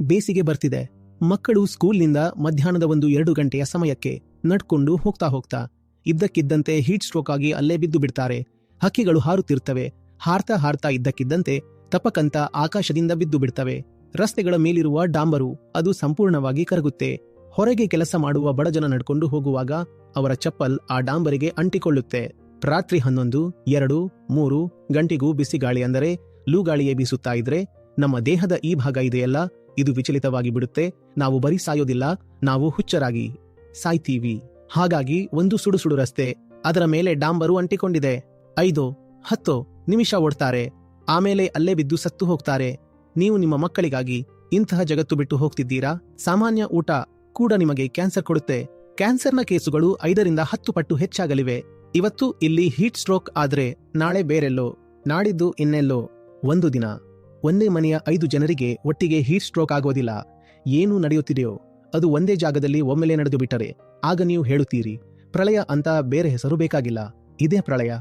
ಬೇಸಿಗೆ ಬರ್ತಿದೆ. ಮಕ್ಕಳು ಸ್ಕೂಲ್ನಿಂದ ಮಧ್ಯಾಹ್ನದ 1-2 ಗಂಟೆಯ ಸಮಯಕ್ಕೆ ನಡ್ಕೊಂಡು ಹೋಗ್ತಾ ಇದ್ದಕ್ಕಿದ್ದಂತೆ ಹೀಟ್ ಸ್ಟ್ರೋಕ್ ಆಗಿ ಅಲ್ಲೇ ಬಿದ್ದು ಬಿಡ್ತಾರೆ. ಹಕ್ಕಿಗಳು ಹಾರುತ್ತಿರ್ತವೆ. ಹಾರ್ತಾ ಇದ್ದಕ್ಕಿದ್ದಂತೆ ತಪಕಂತ ಆಕಾಶದಿಂದ ಬಿದ್ದು ಬಿಡ್ತವೆ. ರಸ್ತೆಗಳ ಮೇಲಿರುವ ಡಾಂಬರು ಅದು ಸಂಪೂರ್ಣವಾಗಿ ಕರಗುತ್ತೆ. ಹೊರಗೆ ಕೆಲಸ ಮಾಡುವ ಬಡಜನ ನಡ್ಕೊಂಡು ಹೋಗುವಾಗ ಅವರ ಚಪ್ಪಲ್ ಆ ಡಾಂಬರಿಗೆ ಅಂಟಿಕೊಳ್ಳುತ್ತೆ. ರಾತ್ರಿ 11, 2, 3 ಗಂಟೆಗೂ ಬಿಸಿಗಾಳಿ ಅಂದರೆ ಲೂಗಾಳಿಯೇ ಬೀಸುತ್ತಾ ಇದ್ರೆ ನಮ್ಮ ದೇಹದ ಈ ಭಾಗ ಇದೆಯಲ್ಲ, ಇದು ವಿಚಲಿತವಾಗಿ ಬಿಡುತ್ತೆ. ನಾವು ಬರೀ ಸಾಯೋದಿಲ್ಲ, ನಾವು ಹುಚ್ಚರಾಗಿ ಸಾಯ್ತೀವಿ. ಹಾಗಾಗಿ ಒಂದು ಸುಡು ರಸ್ತೆ, ಅದರ ಮೇಲೆ ಡಾಂಬರು ಅಂಟಿಕೊಂಡಿದೆ. 5-10 ನಿಮಿಷ ಓಡ್ತಾರೆ, ಆಮೇಲೆ ಅಲ್ಲೇ ಬಿದ್ದು ಸತ್ತು ಹೋಗ್ತಾರೆ. ನೀವು ನಿಮ್ಮ ಮಕ್ಕಳಿಗಾಗಿ ಇಂತಹ ಜಗತ್ತು ಬಿಟ್ಟು ಹೋಗ್ತಿದ್ದೀರಾ? ಸಾಮಾನ್ಯ ಊಟ ಕೂಡ ನಿಮಗೆ ಕ್ಯಾನ್ಸರ್ ಕೊಡುತ್ತೆ. ಕ್ಯಾನ್ಸರ್ನ ಕೇಸುಗಳು 5-10 ಪಟ್ಟು ಹೆಚ್ಚಾಗಲಿವೆ. ಇವತ್ತು ಇಲ್ಲಿ ಹೀಟ್ ಸ್ಟ್ರೋಕ್ ಆದ್ರೆ ನಾಳೆ ಬೇರೆಲ್ಲೋ, ನಾಡಿದ್ದು ಇನ್ನೆಲ್ಲೋ. ಒಂದು ದಿನ ಒಂದೇ ಮನೆಯ 5 ಜನರಿಗೆ ಒಟ್ಟಿಗೆ ಹೀಟ್ ಸ್ಟ್ರೋಕ್ ಆಗೋದಿಲ್ಲ. ಏನು ನಡೆಯುತ್ತಿದೆಯೋ ಅದು ಒಂದೇ ಜಾಗದಲ್ಲಿ ಒಮ್ಮೆಲೆ ನಡೆದು ಬಿಟ್ಟರೆ ಆಗ ನೀವು ಹೇಳುತ್ತೀರಿ, ಪ್ರಳಯ ಅಂತ ಬೇರೆ ಹೆಸರು ಬೇಕಾಗಿಲ್ಲ, ಇದೇ ಪ್ರಳಯ.